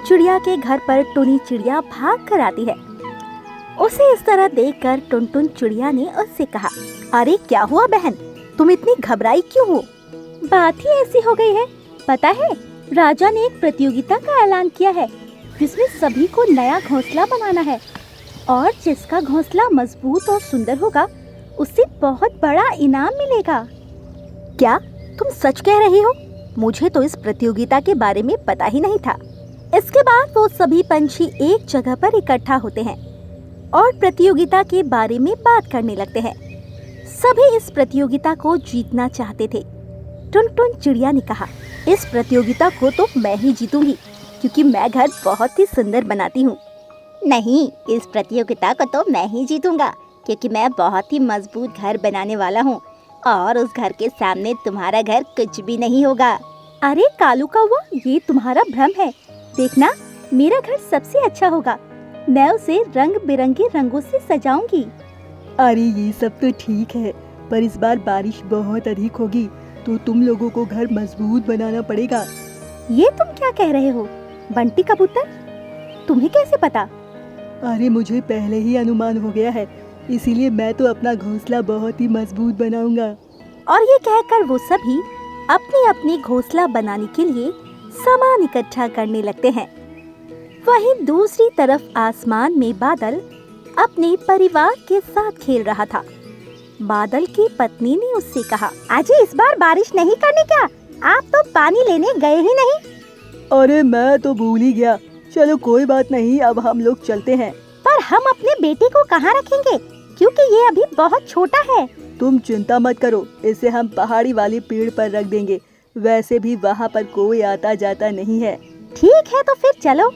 चिड़िया के घर पर टुनी चिड़िया भाग कर आती है। उसे इस तरह देखकर टुनटुन चिड़िया ने उससे कहा, अरे क्या हुआ बहन, तुम इतनी घबराई क्यों हो? बात ही ऐसी हो गई है, पता है राजा ने एक प्रतियोगिता का ऐलान किया है जिसमें सभी को नया घोंसला बनाना है और जिसका घोंसला मजबूत और सुंदर होगा उसे बहुत बड़ा इनाम मिलेगा। क्या तुम सच कह रही हो? मुझे तो इस प्रतियोगिता के बारे में पता ही नहीं था। इसके बाद वो सभी पंछी एक जगह पर इकट्ठा होते हैं और प्रतियोगिता के बारे में बात करने लगते हैं। सभी इस प्रतियोगिता को जीतना चाहते थे। टुनटुन चिड़िया ने कहा, इस प्रतियोगिता को तो मैं ही जीतूंगी क्योंकि मैं घर बहुत ही सुंदर बनाती हूँ। नहीं, इस प्रतियोगिता को तो मैं ही जीतूंगा क्योंकि मैं बहुत ही मजबूत घर बनाने वाला हूँ और उस घर के सामने तुम्हारा घर कुछ भी नहीं होगा। अरे कालू कौवा, ये तुम्हारा भ्रम है। देखना, मेरा घर सबसे अच्छा होगा। मैं उसे रंग बिरंगे रंगों से सजाऊंगी। अरे ये सब तो ठीक है, पर इस बार बारिश बहुत अधिक होगी तो तुम लोगों को घर मजबूत बनाना पड़ेगा। ये तुम क्या कह रहे हो बंटी कबूतर? तुम्हें कैसे पता? अरे मुझे पहले ही अनुमान हो गया है, इसीलिए मैं तो अपना घोंसला बहुत ही मजबूत बनाऊंगा। और ये कहकर वो सभी अपने अपने घोंसला बनाने के लिए सामान इकट्ठा करने लगते हैं। वहीं दूसरी तरफ आसमान में बादल अपने परिवार के साथ खेल रहा था। बादल की पत्नी ने उससे कहा, आजी इस बार बारिश नहीं करनी क्या? आप तो पानी लेने गए ही नहीं। अरे मैं तो भूल ही गया। चलो कोई बात नहीं, अब हम लोग चलते हैं। पर हम अपने बेटे को कहाँ रखेंगे क्योंकि ये अभी बहुत छोटा है। तुम चिंता मत करो, इसे हम पहाड़ी वाले पेड़ पर रख देंगे। वैसे भी वहाँ पर कोई आता जाता नहीं है। ठीक है तो फिर चलो।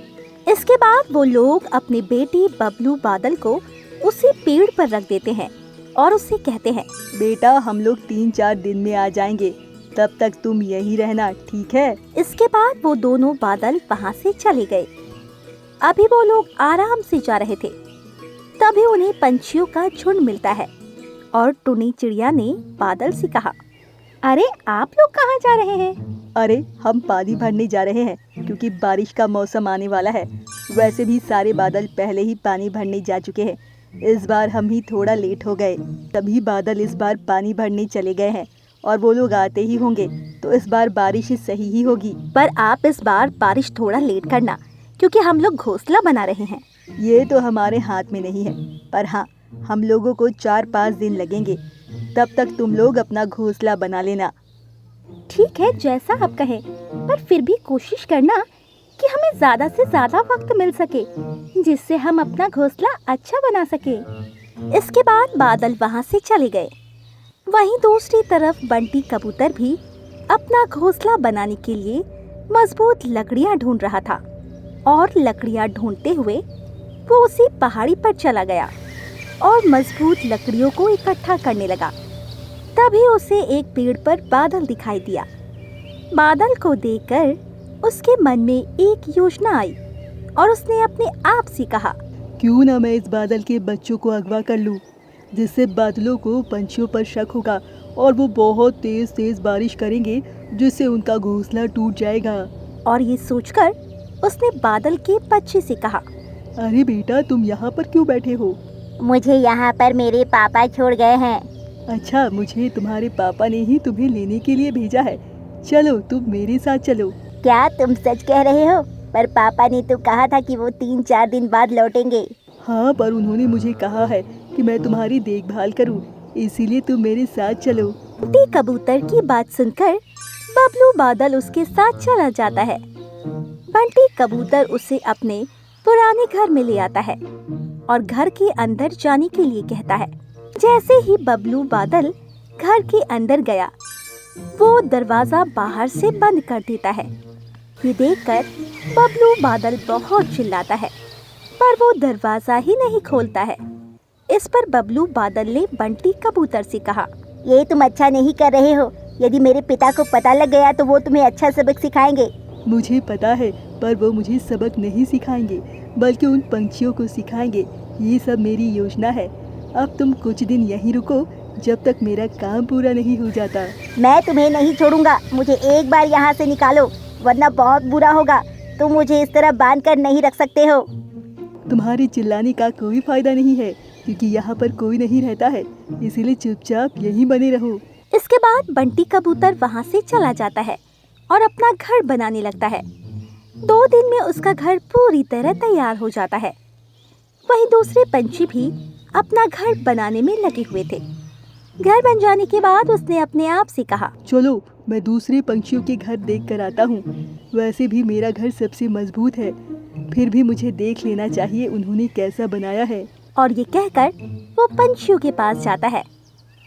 इसके बाद वो लोग अपने बेटे बबलू बादल को उसी पेड़ पर रख देते हैं और उससे कहते हैं, बेटा हम लोग 3-4 दिन में आ जाएंगे, तब तक तुम यहीं रहना, ठीक है? इसके बाद वो दोनों बादल वहाँ से चले गए। अभी वो लोग आराम से जा रहे थे, तभी उन्हें पंछियों का झुंड मिलता है और टुनी चिड़िया ने बादल से कहा, अरे आप लोग कहाँ जा रहे हैं? अरे हम पानी भरने जा रहे हैं क्योंकि बारिश का मौसम आने वाला है। वैसे भी सारे बादल पहले ही पानी भरने जा चुके हैं। इस बार हम ही थोड़ा लेट हो गए, तभी बादल इस बार पानी भरने चले गए हैं और वो लोग आते ही होंगे, तो इस बार बारिश सही ही होगी। पर आप इस बार बारिश थोड़ा लेट करना क्योंकि हम लोग घोंसला बना रहे हैं। ये तो हमारे हाथ में नहीं है, पर हाँ हम लोगों को 4-5 दिन लगेंगे, तब तक तुम लोग अपना घोंसला बना लेना। ठीक है, जैसा आप कहें, पर फिर भी कोशिश करना कि हमें ज़्यादा से ज़्यादा वक्त मिल सके जिससे हम अपना घोंसला अच्छा बना सके। इसके बाद बादल वहाँ से चले गए। वहीं दूसरी तरफ बंटी कबूतर भी अपना घोंसला बनाने के लिए मजबूत लकड़ियाँ ढूंढ रहा था और लकड़ियाँ ढूंढते हुए वो उसी पहाड़ी पर चला गया और मजबूत लकड़ियों को इकट्ठा करने लगा। तभी उसे एक पेड़ पर बादल दिखाई दिया। बादल को देखकर उसके मन में एक योजना आई और उसने अपने आप से कहा, क्यों ना मैं इस बादल के बच्चों को अगवा कर लूं, जिससे बादलों को पंछियों पर शक होगा और वो बहुत तेज तेज बारिश करेंगे जिससे उनका घोंसला टूट जाएगा। और ये सोचकर उसने बादल के बच्चे से कहा, अरे बेटा तुम यहाँ पर क्यों बैठे हो? मुझे यहाँ पर मेरे पापा छोड़ गए हैं। अच्छा, मुझे तुम्हारे पापा ने ही तुम्हें लेने के लिए भेजा है। चलो तुम मेरे साथ चलो। क्या तुम सच कह रहे हो? पर पापा ने तो कहा था कि वो 3-4 दिन बाद लौटेंगे। हाँ, पर उन्होंने मुझे कहा है कि मैं तुम्हारी देखभाल करूँ, इसीलिए तुम मेरे साथ चलो। बंटी कबूतर की बात सुनकर बबलू बादल उसके साथ चला जाता है। बंटी कबूतर उसे अपने पुराने घर में ले आता है और घर के अंदर जाने के लिए कहता है। जैसे ही बबलू बादल घर के अंदर गया, वो दरवाजा बाहर से बंद कर देता है। ये देखकर बबलू बादल बहुत चिल्लाता है, पर वो दरवाजा ही नहीं खोलता है। इस पर बबलू बादल ने बंटी कबूतर से कहा, ये तुम अच्छा नहीं कर रहे हो। यदि मेरे पिता को पता लग गया तो वो तुम्हें अच्छा सबक सिखाएंगे। मुझे पता है, पर वो मुझे सबक नहीं सिखाएंगे, बल्कि उन पंछियों को सिखाएंगे। ये सब मेरी योजना है। अब तुम कुछ दिन यहीं रुको जब तक मेरा काम पूरा नहीं हो जाता। मैं तुम्हें नहीं छोड़ूंगा। मुझे एक बार यहाँ से निकालो, वरना बहुत बुरा होगा। तुम मुझे इस तरह बांध कर नहीं रख सकते हो। तुम्हारे चिल्लाने का कोई फायदा नहीं है, क्योंकि यहाँ पर कोई नहीं रहता है, इसीलिए चुपचाप यहीं बने रहो। इसके बाद बंटी कबूतर वहाँ से चला जाता है और अपना घर बनाने लगता है। 2 दिन में उसका घर पूरी तरह तैयार हो जाता है। वहीं दूसरे पंछी भी अपना घर बनाने में लगे हुए थे। घर बन जाने के बाद उसने अपने आप से कहा, चलो मैं दूसरे पंछियों के घर देख कर आता हूँ। वैसे भी मेरा घर सबसे मजबूत है, फिर भी मुझे देख लेना चाहिए उन्होंने कैसा बनाया है। और ये कहकर वो पंछियों के पास जाता है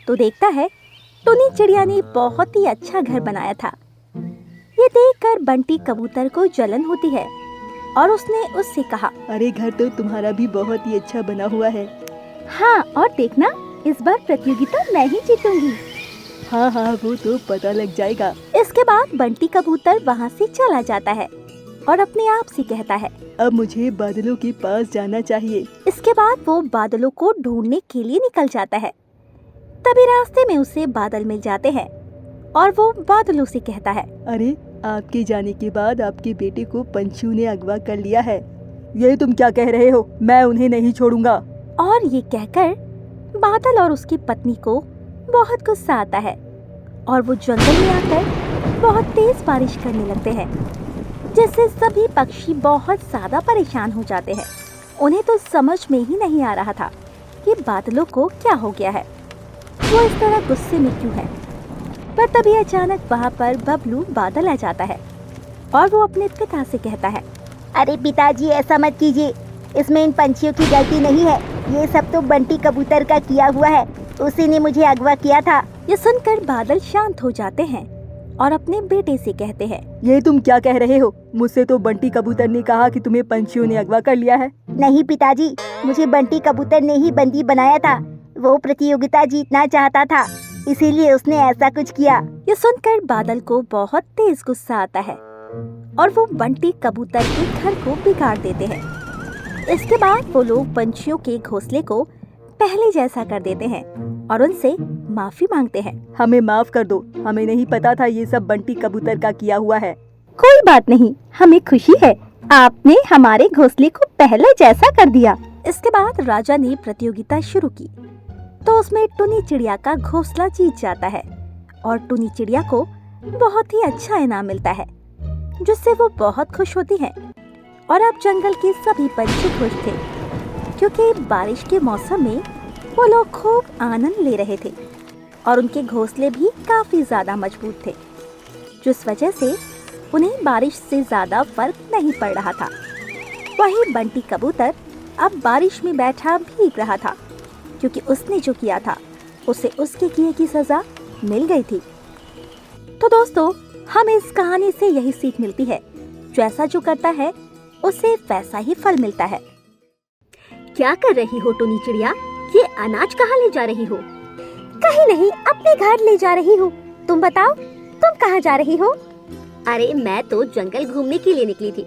तो देखता है टुनी चिड़िया ने बहुत ही अच्छा घर बनाया था। ये देखकर बंटी कबूतर को जलन होती है और उसने उससे कहा, अरे घर तो तुम्हारा भी बहुत ही अच्छा बना हुआ है। हाँ, और देखना इस बार प्रतियोगिता मैं ही जीतूंगी। हाँ हाँ, वो तो पता लग जाएगा। इसके बाद बंटी कबूतर वहाँ से चला जाता है और अपने आप से कहता है, अब मुझे बादलों के पास जाना चाहिए। इसके बाद वो बादलों को ढूंढने के लिए निकल जाता है। तभी रास्ते में उसे बादल मिल जाते हैं और वो बादलों से कहता है, अरे आपके जाने के बाद आपके बेटे को पंछियों ने अगवा कर लिया है। ये तुम क्या कह रहे हो? मैं उन्हें नहीं छोड़ूंगा। और ये कहकर बादल और उसकी पत्नी को बहुत गुस्सा आता है और वो जंगल में आकर बहुत तेज बारिश करने लगते हैं, जिससे सभी पक्षी बहुत ज्यादा परेशान हो जाते हैं। उन्हें तो समझ में ही नहीं आ रहा था कि बादलों को क्या हो गया है, वो इस तरह गुस्से में क्यों है। पर तभी अचानक वहाँ पर बबलू बादल आ जाता है और वो अपने पिता से कहता है, अरे पिताजी ऐसा मत कीजिए, इसमें इन पंछियों की गलती नहीं है, ये सब तो बंटी कबूतर का किया हुआ है, उसी ने मुझे अगवा किया था। ये सुनकर बादल शांत हो जाते हैं और अपने बेटे से कहते हैं, ये तुम क्या कह रहे हो? मुझसे तो बंटी कबूतर ने कहा कि तुम्हें पंछियों ने अगवा कर लिया है। नहीं पिताजी, मुझे बंटी कबूतर ने ही बंदी बनाया था, वो प्रतियोगिता जीतना चाहता था, इसीलिए उसने ऐसा कुछ किया। ये सुनकर बादल को बहुत तेज गुस्सा आता है और वो बंटी कबूतर के घर को बिगाड़ देते हैं। इसके बाद वो लोग पंछियों के घोंसले को पहले जैसा कर देते हैं और उनसे माफी मांगते हैं। हमें माफ कर दो, हमें नहीं पता था ये सब बंटी कबूतर का किया हुआ है। कोई बात नहीं, हमें खुशी है, आपने हमारे घोंसले को पहले जैसा कर दिया। इसके बाद राजा ने प्रतियोगिता शुरू की तो उसमें टुनी चिड़िया का घोंसला जीत जाता है और टुनी चिड़िया को बहुत ही अच्छा इनाम मिलता है, जिससे वो बहुत खुश होती है। और अब जंगल के सभी पंछी खुश थे, क्योंकि बारिश के मौसम में वो लोग खूब आनंद ले रहे थे और उनके घोंसले भी काफी ज्यादा मजबूत थे, जिस वजह से उन्हें बारिश से ज्यादा फर्क नहीं पड़ रहा था। वहीं बंटी कबूतर अब बारिश में बैठा भीग रहा था, क्योंकि उसने जो किया था उसे उसके किए की सजा मिल गई थी। तो दोस्तों, हमें इस कहानी से यही सीख मिलती है, जैसा जो करता है उसे वैसा ही फल मिलता है। क्या कर रही हो टुनी चिड़िया? ये अनाज कहाँ ले जा रही हो? कहीं नहीं, अपने घर ले जा रही हूँ। तुम बताओ, तुम कहाँ जा रही हो? अरे मैं तो जंगल घूमने के लिए निकली थी।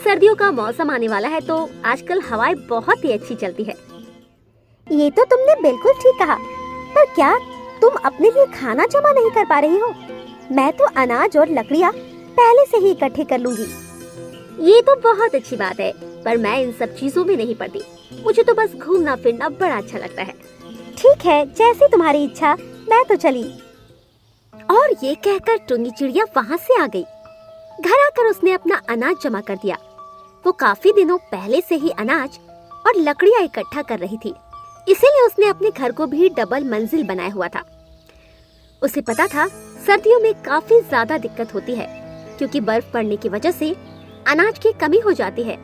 सर्दियों का मौसम आने वाला है तो आजकल हवाएं बहुत ही अच्छी चलती है। ये तो तुमने बिल्कुल ठीक कहा, पर क्या तुम अपने लिए खाना जमा नहीं कर पा रही हो? मैं तो अनाज और लकड़ियाँ पहले से ही इकट्ठे कर लूंगी। ये तो बहुत अच्छी बात है, पर मैं इन सब चीजों में नहीं पड़ती। मुझे तो बस घूमना फिरना बड़ा अच्छा लगता है। ठीक है, जैसी तुम्हारी इच्छा, मैं तो चली। और ये कहकर टुनी चिड़िया वहाँ से आ गई। घर आकर उसने अपना अनाज जमा कर दिया। वो काफी दिनों पहले से ही अनाज और लकड़ियाँ इकट्ठा कर रही थी, इसीलिए उसने अपने घर को भी डबल मंजिल बनाया हुआ था। उसे पता था सर्दियों में काफी ज्यादा दिक्कत होती है, क्योंकि बर्फ पड़ने की वजह से अनाज की कमी हो जाती है।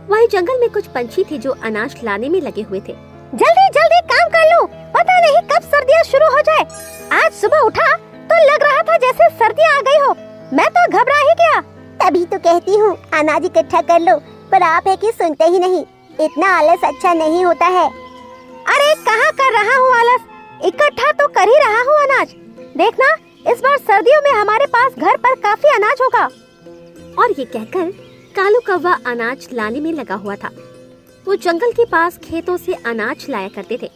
वहीं जंगल में कुछ पंछी थे जो अनाज लाने में लगे हुए थे। जल्दी जल्दी काम कर लो, पता नहीं कब सर्दियाँ शुरू हो जाए। आज सुबह उठा तो लग रहा था जैसे सर्दियाँ आ गई हो। मैं तो घबरा ही गया। तभी तो कहती हूँ अनाज इकट्ठा कर लो, पर आप है कि सुनते ही नहीं। इतना आलस अच्छा नहीं होता है। अरे कहाँ कर रहा हूँ आलस, इकट्ठा तो कर ही रहा हूँ अनाज। देखना, इस बार सर्दियों में हमारे पास घर पर काफी अनाज होगा। और ये कहकर कालू कौवा अनाज लाने में लगा हुआ था। वो जंगल के पास खेतों से अनाज लाया करते थे,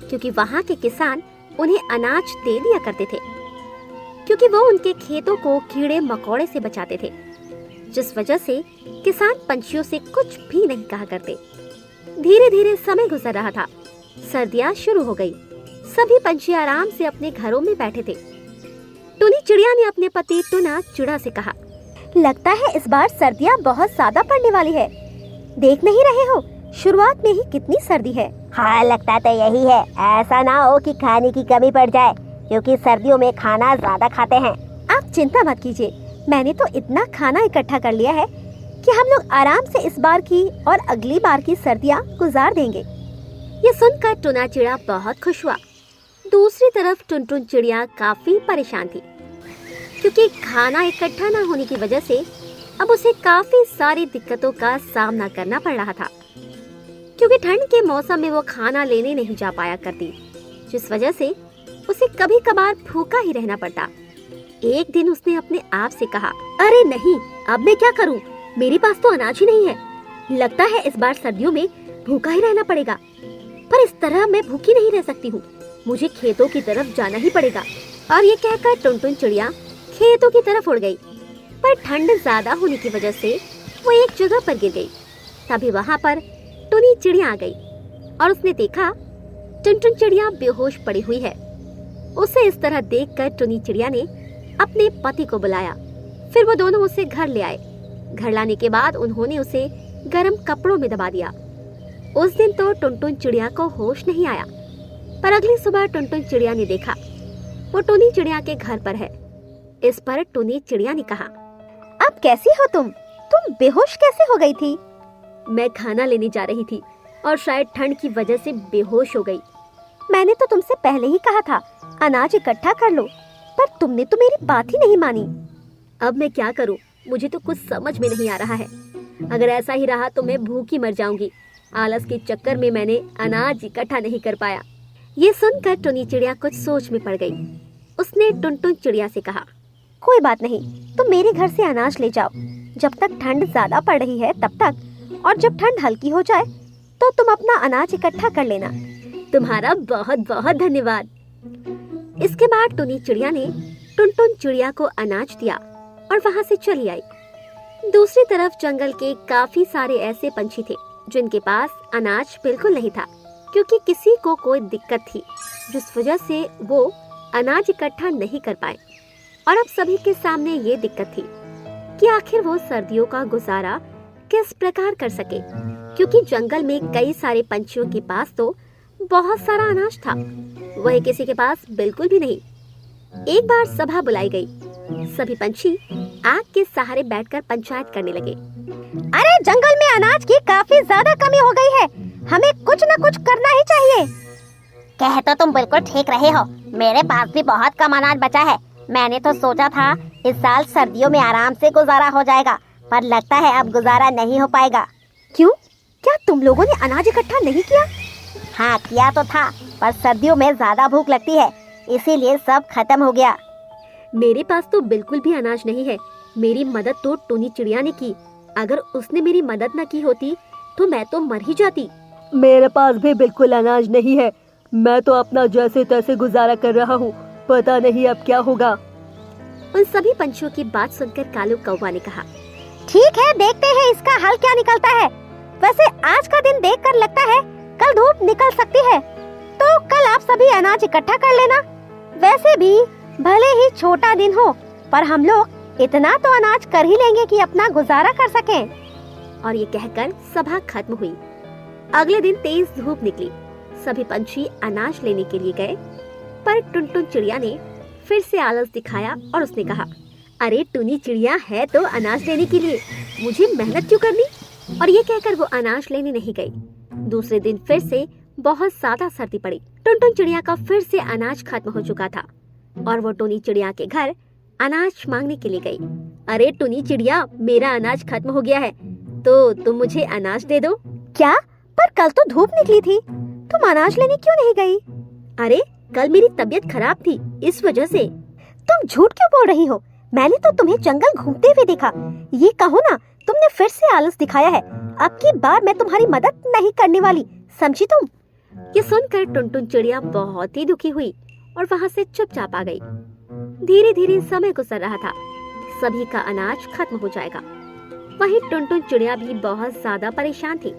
क्योंकि वहाँ के किसान उन्हें अनाज दे दिया करते थे, क्योंकि वो उनके खेतों को कीड़े मकोड़े से बचाते थे। जिस वजह से किसान पंछियों से कुछ भी नहीं कहा करते। धीरे धीरे समय गुजर रहा था। सर्दियाँ शुरू हो गई। सभी पंछी आराम से अपने घरों में बैठे थे। टुनी चिड़िया ने अपने पति टुना चिड़ा से कहा, लगता है इस बार सर्दियाँ बहुत ज्यादा पड़ने वाली है। देख नहीं रहे हो, शुरुआत में ही कितनी सर्दी है। हाँ, लगता तो यही है। ऐसा ना हो कि खाने की कमी पड़ जाए, क्योंकि सर्दियों में खाना ज्यादा खाते हैं। आप चिंता मत कीजिए, मैंने तो इतना खाना इकट्ठा कर लिया है कि हम लोग आराम से इस बार की और अगली बार की सर्दियाँ गुजार देंगे। ये सुनकर टुना चिड़ा बहुत खुश हुआ। दूसरी तरफ टुनटुन चिड़िया काफी परेशान थी, क्योंकि खाना इकट्ठा न होने की वजह से अब उसे काफी सारी दिक्कतों का सामना करना पड़ रहा था। क्योंकि ठंड के मौसम में वो खाना लेने नहीं जा पाया करती, जिस वजह से उसे कभी कभार भूखा ही रहना पड़ता। एक दिन उसने अपने आप से कहा, अरे नहीं, अब मैं क्या करूं? मेरे पास तो अनाज ही नहीं है। लगता है इस बार सर्दियों में भूखा ही रहना पड़ेगा। पर इस तरह मैं भूखी नहीं रह सकती हूँ, मुझे खेतों की तरफ जाना ही पड़ेगा। और ये कहकर टुनटुन चिड़िया खेतों की तरफ उड़ गई। पर ठंड ज्यादा होने की वजह से वो एक जगह पर गिर गई। तभी वहाँ पर टुनी चिड़िया आ गई और उसने देखा टुनटुन चिड़िया बेहोश पड़ी हुई है। उसे इस तरह देखकर टुनी चिड़िया ने अपने पति को बुलाया। फिर वो दोनों उसे घर ले आए। घर लाने के बाद उन्होंने उसे गर्म कपड़ों में दबा दिया। उस दिन तो टुनटुन चिड़िया को होश नहीं आया। पर अगली सुबह टुनटुन चिड़िया ने देखा वो टुनी चिड़िया के घर पर है। इस पर टुनी चिड़िया ने कहा, अब कैसी हो तुम बेहोश कैसे हो गई थी? मैं खाना लेने जा रही थी और शायद ठंड की वजह से बेहोश हो गई। मैंने तो तुमसे पहले ही कहा था अनाज इकट्ठा कर लो, पर तुमने तो मेरी बात ही नहीं मानी। अब मैं क्या करूं? मुझे तो कुछ समझ में नहीं आ रहा है। अगर ऐसा ही रहा तो मैं भूखी मर जाऊंगी। आलस के चक्कर में मैंने अनाज इकट्ठा नहीं कर पाया। ये सुनकर टुनी चिड़िया कुछ सोच में पड़ गई। उसने टुनटुन चिड़िया से कहा, कोई बात नहीं, तुम मेरे घर से अनाज ले जाओ। जब तक ठंड ज्यादा पड़ रही है तब तक, और जब ठंड हल्की हो जाए तो तुम अपना अनाज इकट्ठा कर लेना। तुम्हारा बहुत बहुत धन्यवाद। इसके बाद टुनी चिड़िया ने टुनटुन चिड़िया को अनाज दिया और वहाँ से चली आई। दूसरी तरफ जंगल के काफी सारे ऐसे पंछी थे जिनके पास अनाज बिल्कुल नहीं था, क्योंकि किसी को कोई दिक्कत थी, जिस वजह से वो अनाज इकट्ठा नहीं कर पाए। और अब सभी के सामने ये दिक्कत थी कि आखिर वो सर्दियों का गुजारा किस प्रकार कर सके, क्योंकि जंगल में कई सारे पंछियों के पास तो बहुत सारा अनाज था, वही किसी के पास बिल्कुल भी नहीं। एक बार सभा बुलाई गई। सभी पंछी आग के सहारे बैठकर पंचायत करने लगे। अरे जंगल में अनाज की काफी ज्यादा कमी हो गई है, हमें कुछ न कुछ करना ही चाहिए। कह तो तुम बिल्कुल ठीक रहे हो, मेरे पास भी बहुत कम अनाज बचा है। मैंने तो सोचा था इस साल सर्दियों में आराम से गुजारा हो जाएगा, पर लगता है अब गुजारा नहीं हो पाएगा। क्यों? क्या तुम लोगों ने अनाज इकट्ठा नहीं किया? हाँ, किया तो था, पर सर्दियों में ज्यादा भूख लगती है, इसीलिए सब खत्म हो गया। मेरे पास तो बिल्कुल भी अनाज नहीं है। मेरी मदद तो टुनी चिड़िया ने की। अगर उसने मेरी मदद न की होती तो मैं तो मर ही जाती। मेरे पास भी बिल्कुल अनाज नहीं है। मैं तो अपना जैसे तैसे गुजारा कर रहा हूँ, पता नहीं अब क्या होगा। उन सभी पंछियों की बात सुनकर कालू कौवा ने कहा, ठीक है, देखते हैं इसका हल क्या निकलता है। वैसे आज का दिन देखकर लगता है कल धूप निकल सकती है, तो कल आप सभी अनाज इकट्ठा कर लेना। वैसे भी भले ही छोटा दिन हो, पर हम लोग इतना तो अनाज कर ही लेंगे कि अपना गुजारा कर सकें। और ये कहकर सभा खत्म हुई। अगले दिन तेज धूप निकली। सभी पंछी अनाज लेने के लिए गए, पर टुनटुन चिड़िया ने फिर से आलस दिखाया और उसने कहा, अरे टुनी चिड़िया है तो अनाज लेने के लिए, मुझे मेहनत क्यों करनी? और ये कहकर वो अनाज लेने नहीं गई। दूसरे दिन फिर से बहुत ज्यादा सर्दी पड़ी। टुनटुन चिड़िया का फिर से अनाज खत्म हो चुका था और वो टुनी चिड़िया के घर अनाज मांगने के लिए गई। अरे टुनी चिड़िया, मेरा अनाज खत्म हो गया है, तो तुम मुझे अनाज दे दो। क्या? पर कल तो धूप निकली थी, तुम अनाज लेने क्यों नहीं गई? अरे कल मेरी तबीयत खराब थी, इस वजह से। तुम झूठ क्यों बोल रही हो? मैंने तो तुम्हें जंगल घूमते हुए देखा। ये कहो ना, तुमने फिर से आलस दिखाया है। अब की बार मैं तुम्हारी मदद नहीं करने वाली, समझी तुम? ये सुनकर टुनटुन चिड़िया बहुत ही दुखी हुई और वहाँ से चुपचाप आ गई। धीरे धीरे समय गुजर रहा था। सभी का अनाज खत्म हो जाएगा। वहीं टुनटुन चिड़िया भी बहुत ज्यादा परेशान थी।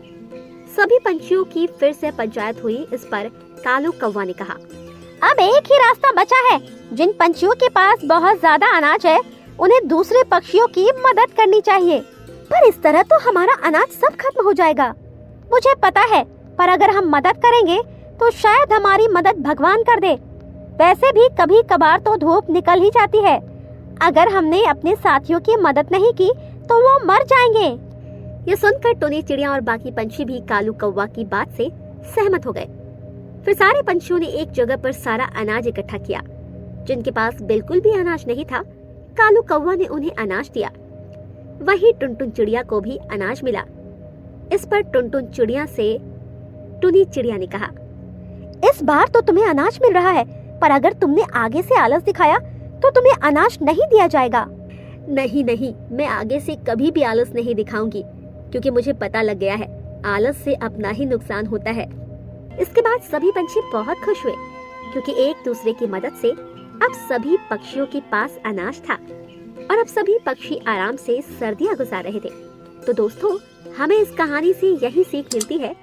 सभी पंछियों की फिर से पंचायत हुई। इस पर कालू कौवा ने कहा, अब एक ही रास्ता बचा है। जिन पंछियों के पास बहुत ज्यादा अनाज है उन्हें दूसरे पक्षियों की मदद करनी चाहिए। पर इस तरह तो हमारा अनाज सब खत्म हो जाएगा। मुझे पता है, पर अगर हम मदद करेंगे तो शायद हमारी मदद भगवान कर दे। वैसे भी कभी कभार तो धूप निकल ही जाती है। अगर हमने अपने साथियों की मदद नहीं की तो वो मर जाएंगे। ये सुनकर टुनी चिड़िया और बाकी पंछी भी कालू कौवा की बात से सहमत हो गए। फिर सारे पंछियों ने एक जगह पर सारा अनाज इकट्ठा किया। जिनके पास बिल्कुल भी अनाज नहीं था, कालू कौवा ने उन्हें अनाज दिया। वहीं टुनटुन चिड़िया को भी अनाज मिला। इस पर टुनटुन चिड़िया से टुनी चिड़िया ने कहा, इस बार तो तुम्हें अनाज मिल रहा है, पर अगर तुमने आगे से आलस दिखाया तो तुम्हें अनाज नहीं दिया जाएगा। नहीं नहीं, मैं आगे से कभी भी आलस नहीं दिखाऊंगी, क्योंकि मुझे पता लग गया है आलस से अपना ही नुकसान होता है। इसके बाद सभी पंछी बहुत खुश हुए, क्योंकि एक दूसरे की मदद से अब सभी पक्षियों के पास अनाज था और अब सभी पक्षी आराम से सर्दियां गुजार रहे थे। तो दोस्तों, हमें इस कहानी से यही सीख मिलती है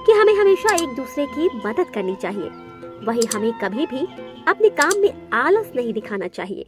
कि हमें हमेशा एक दूसरे की मदद करनी चाहिए। वही हमें कभी भी अपने काम में आलस नहीं दिखाना चाहिए।